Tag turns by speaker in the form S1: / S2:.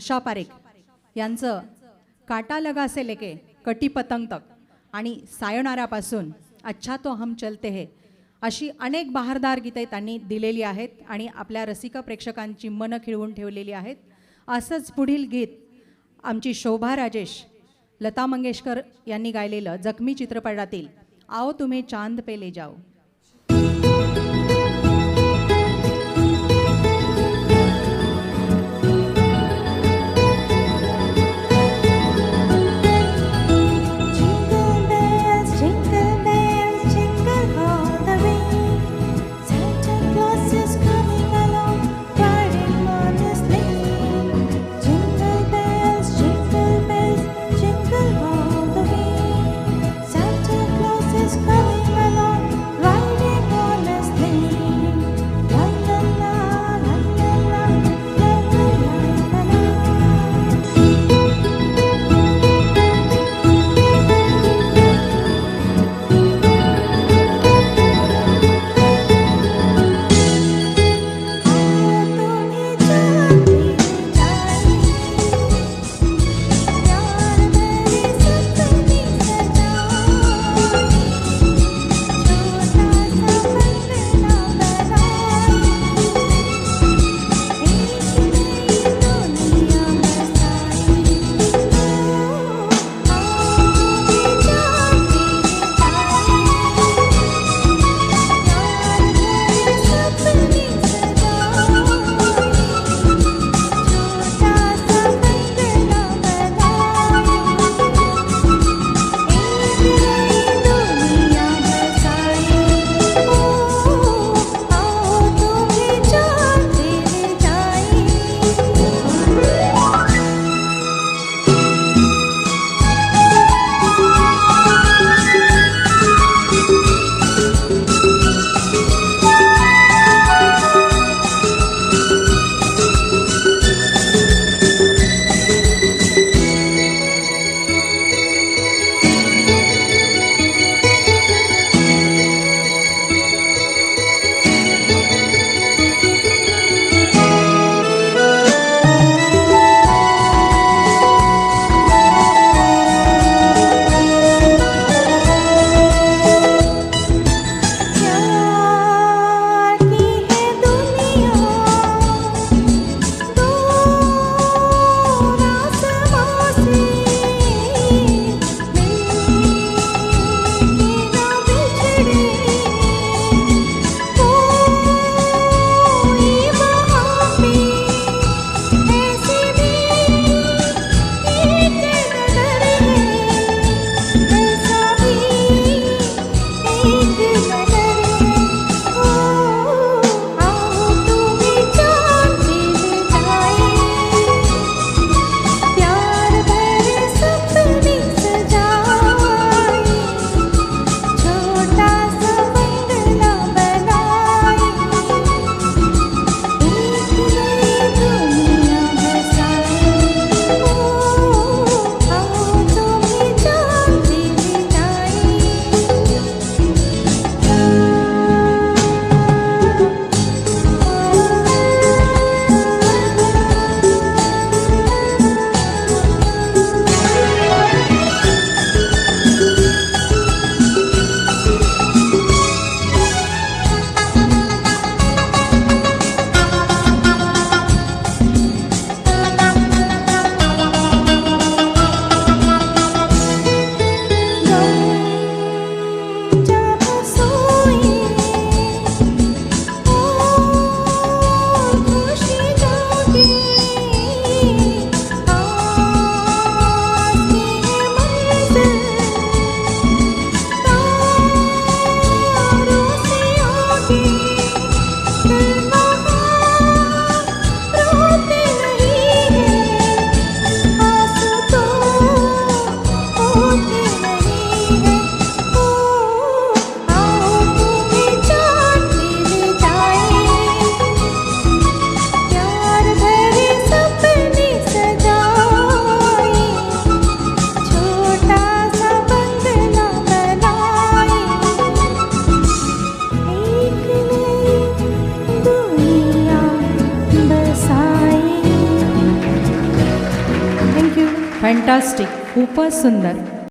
S1: आशा पारेख यांचं काटा लगा से लेके कटी पतंग तक आणि सायनाऱ्यापासून अच्छा तो हम चलते है अशी अनेक बहारदार गीते त्यांनी दिलेली आहेत आणि आपल्या रसिक प्रेक्षकांची मन खिळवून ठेवलेली आहेत. असंच पुढील गीत आमची शोभा राजेश लता मंगेशकर यांनी गायलेलं जखमी चित्रपटातील आओ तुम्हें चांद पे ले जाओ.
S2: Coming along.
S1: फॅन्टास्टिक, खूपच सुंदर.